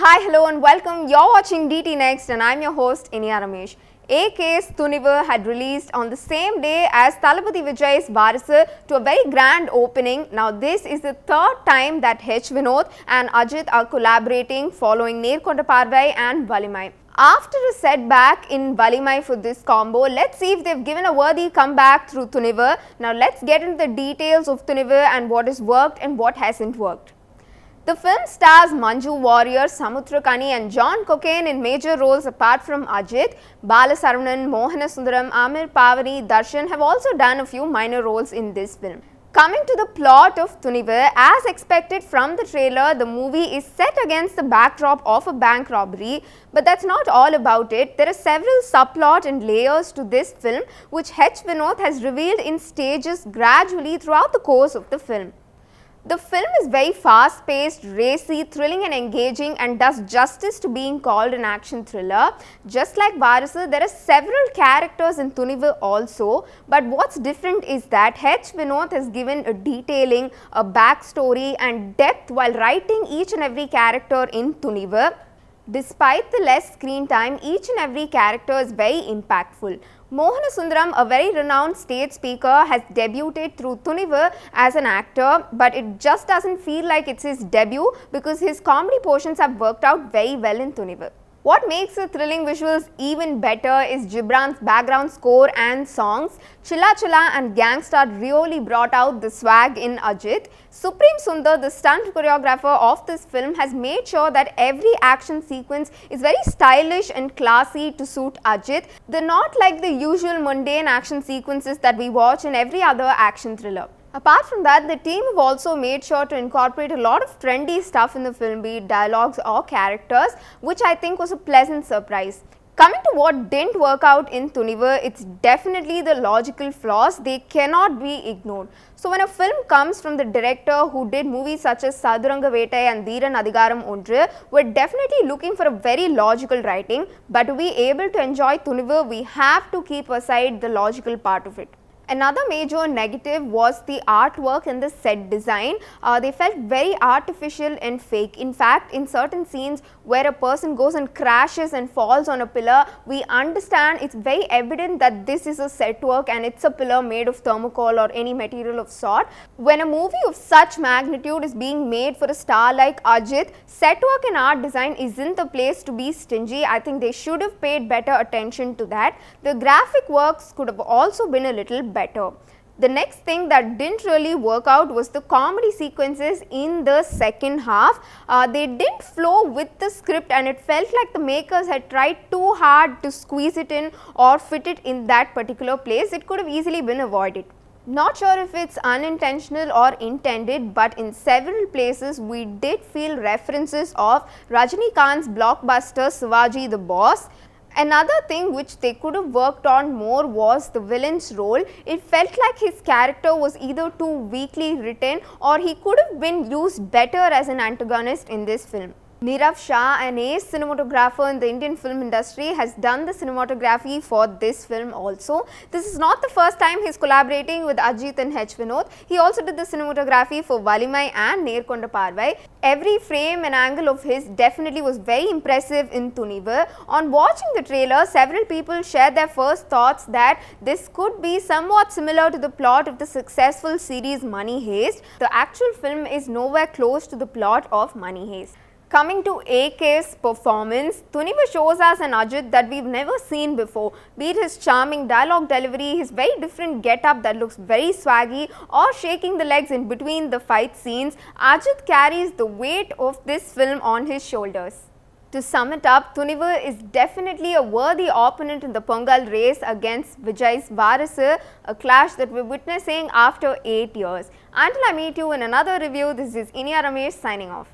Hi, hello and welcome. You're watching DT Next and I'm your host Iniya Ramesh. AK's Thunivu had released on the same day as Thalapathy Vijay's Vaarisu to a very grand opening. Now this is the third time that Vinoth and Ajith are collaborating following Nerkonda Paarvai and Valimai. After a setback in Valimai for this combo, let's see if they've given a worthy comeback through Thunivu. Now let's get into the details of Thunivu and what has worked and what hasn't worked. The film stars Manju Warrior, Samutrakani and John Cocaine in major roles apart from Ajith. Balasaravanan, Mohana Sundaram, Amir Pavani, Darshan have also done a few minor roles in this film. Coming to the plot of Thunivu, as expected from the trailer, the movie is set against the backdrop of a bank robbery, but that's not all about it. There are several subplot and layers to this film which Vinoth has revealed in stages gradually throughout the course of the film. The film is very fast-paced, racy, thrilling and engaging and does justice to being called an action thriller. Just like Vaarisu, there are several characters in Thunivu also, but what's different is that Vinoth has given a detailing, a backstory and depth while writing each and every character in Thunivu. Despite the less screen time, each and every character is very impactful. Mohana Sundaram, a very renowned stage speaker, has debuted through Thunivu as an actor, but it just doesn't feel like it's his debut because his comedy portions have worked out very well in Thunivu. What makes the thrilling visuals even better is Gibran's background score and songs. Chilla Chilla and Gangster really brought out the swag in Ajith. Supreme Sundar, the stunt choreographer of this film, has made sure that every action sequence is very stylish and classy to suit Ajith. They're not like the usual mundane action sequences that we watch in every other action thriller. Apart from that, the team have also made sure to incorporate a lot of trendy stuff in the film, be it dialogues or characters, which I think was a pleasant surprise. Coming to what didn't work out in Thunivu, it's definitely the logical flaws. They cannot be ignored. So when a film comes from the director who did movies such as Saduranga Vettai and Veera Nadhigaram Ondru, we're definitely looking for a very logical writing, but to be able to enjoy Thunivu, we have to keep aside the logical part of it. Another major negative was the artwork and the set design. They felt very artificial and fake. In fact, in certain scenes where a person goes and crashes and falls on a pillar, we understand it's very evident that this is a set work and it's a pillar made of thermocol or any material of sort. When a movie of such magnitude is being made for a star like Ajith, set work and art design isn't the place to be stingy. I think they should have paid better attention to that. The graphic works could have also been a little better. The next thing that didn't really work out was the comedy sequences in the second half. They didn't flow with the script and it felt like the makers had tried too hard to squeeze it in or fit it in that particular place. It could have easily been avoided. Not sure if it's unintentional or intended, but in several places we did feel references of Rajinikanth's blockbuster Shivaji the Boss. Another thing which they could have worked on more was the villain's role. It felt like his character was either too weakly written or he could have been used better as an antagonist in this film. Nirav Shah, an ace cinematographer in the Indian film industry, has done the cinematography for this film also. This is not the first time he is collaborating with Ajith and Vinoth. He also did the cinematography for Valimai and Nerkonda Paarvai. Every frame and angle of his definitely was very impressive in Thunivu. On watching the trailer, several people shared their first thoughts that this could be somewhat similar to the plot of the successful series Money Heist. The actual film is nowhere close to the plot of Money Heist. Coming to AK's performance, Thunivu shows us an Ajith that we've never seen before. Be it his charming dialogue delivery, his very different get-up that looks very swaggy, or shaking the legs in between the fight scenes, Ajith carries the weight of this film on his shoulders. To sum it up, Thunivu is definitely a worthy opponent in the Pongal race against Vijay's Vaarisu, a clash that we're witnessing after 8 years. Until I meet you in another review, this is Iniya Ramesh signing off.